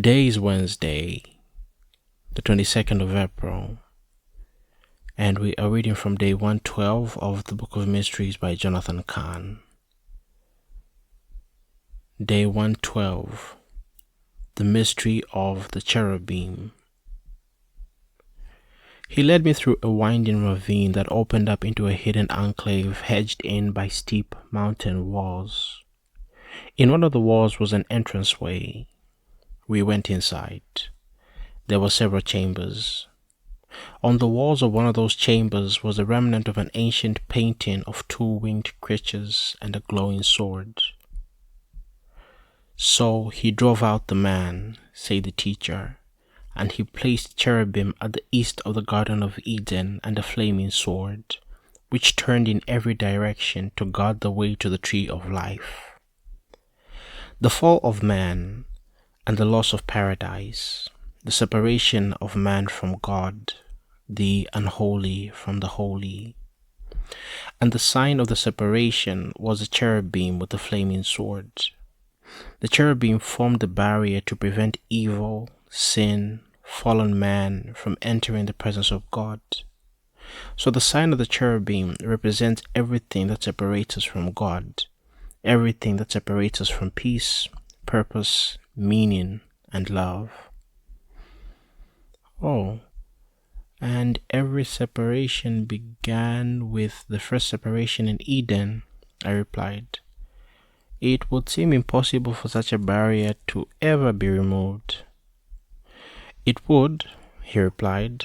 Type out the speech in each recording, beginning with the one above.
Today is Wednesday, the 22nd of April, and we are reading from day 112 of the Book of Mysteries by Jonathan Cahn. Day 112, the mystery of the Cherubim. He led me through a winding ravine that opened up into a hidden enclave hedged in by steep mountain walls. In one of the walls was an entranceway. We went inside. There were several chambers. On the walls of one of those chambers was a remnant of an ancient painting of two winged creatures and a glowing sword. So he drove out the man, said the teacher, and he placed cherubim at the east of the Garden of Eden and a flaming sword, which turned in every direction to guard the way to the tree of life. The fall of man and the loss of paradise, the separation of man from God, the unholy from the holy. And the sign of the separation was a cherubim with a flaming sword. The cherubim formed a barrier to prevent evil, sin, fallen man from entering the presence of God. So the sign of the cherubim represents everything that separates us from God, everything that separates us from peace, purpose, meaning, and love. Oh, and every separation began with the first separation in Eden, I replied. It would seem impossible for such a barrier to ever be removed. It would, he replied.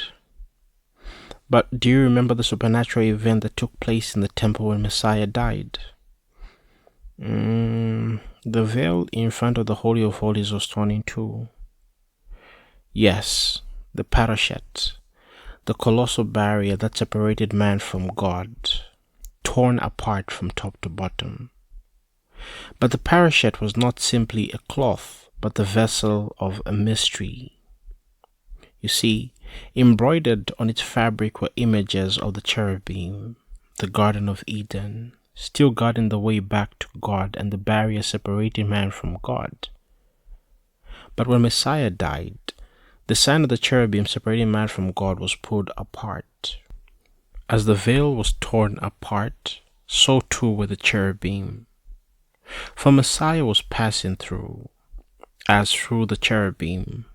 But do you remember the supernatural event that took place in the temple when Messiah died? The veil in front of the Holy of Holies was torn in two. Yes, the parashet, the colossal barrier that separated man from God, torn apart from top to bottom. But the parashet was not simply a cloth, but the vessel of a mystery. You see, embroidered on its fabric were images of the cherubim, the Garden of Eden, still guarding the way back to God and the barrier separating man from God. But when Messiah died, the sign of the cherubim separating man from God was pulled apart. As the veil was torn apart, so too were the cherubim. For Messiah was passing through, as through the cherubim,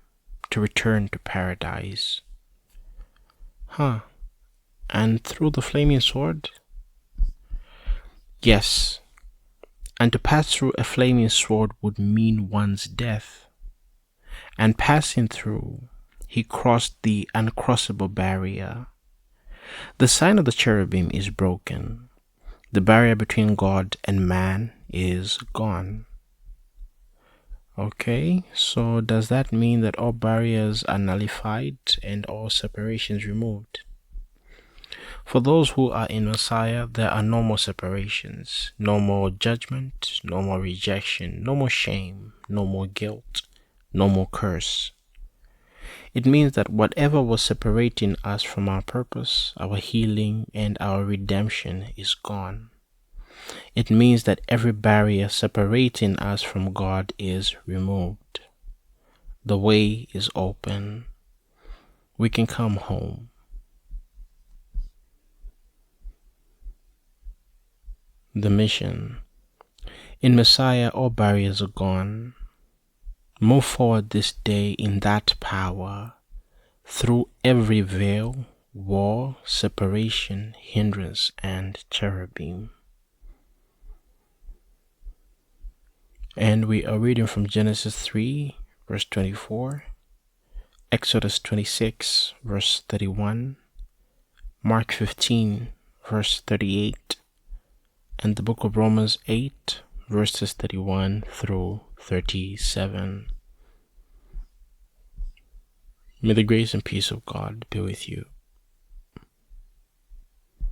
to return to paradise. And through the flaming sword? Yes, and to pass through a flaming sword would mean one's death. And passing through, he crossed the uncrossable barrier. The sign of the cherubim is broken. The barrier between God and man is gone. Okay, so does that mean that all barriers are nullified and all separations removed? For those who are in Messiah, there are no more separations, no more judgment, no more rejection, no more shame, no more guilt, no more curse. It means that whatever was separating us from our purpose, our healing, and our redemption is gone. It means that every barrier separating us from God is removed. The way is open. We can come home. The mission. In Messiah, all barriers are gone. Move forward this day in that power, through every veil, wall, separation, hindrance, and cherubim. And we are reading from Genesis 3, verse 24, Exodus 26, verse 31, Mark 15, verse 38, and the book of Romans 8, verses 31 through 37. May the grace and peace of God be with you.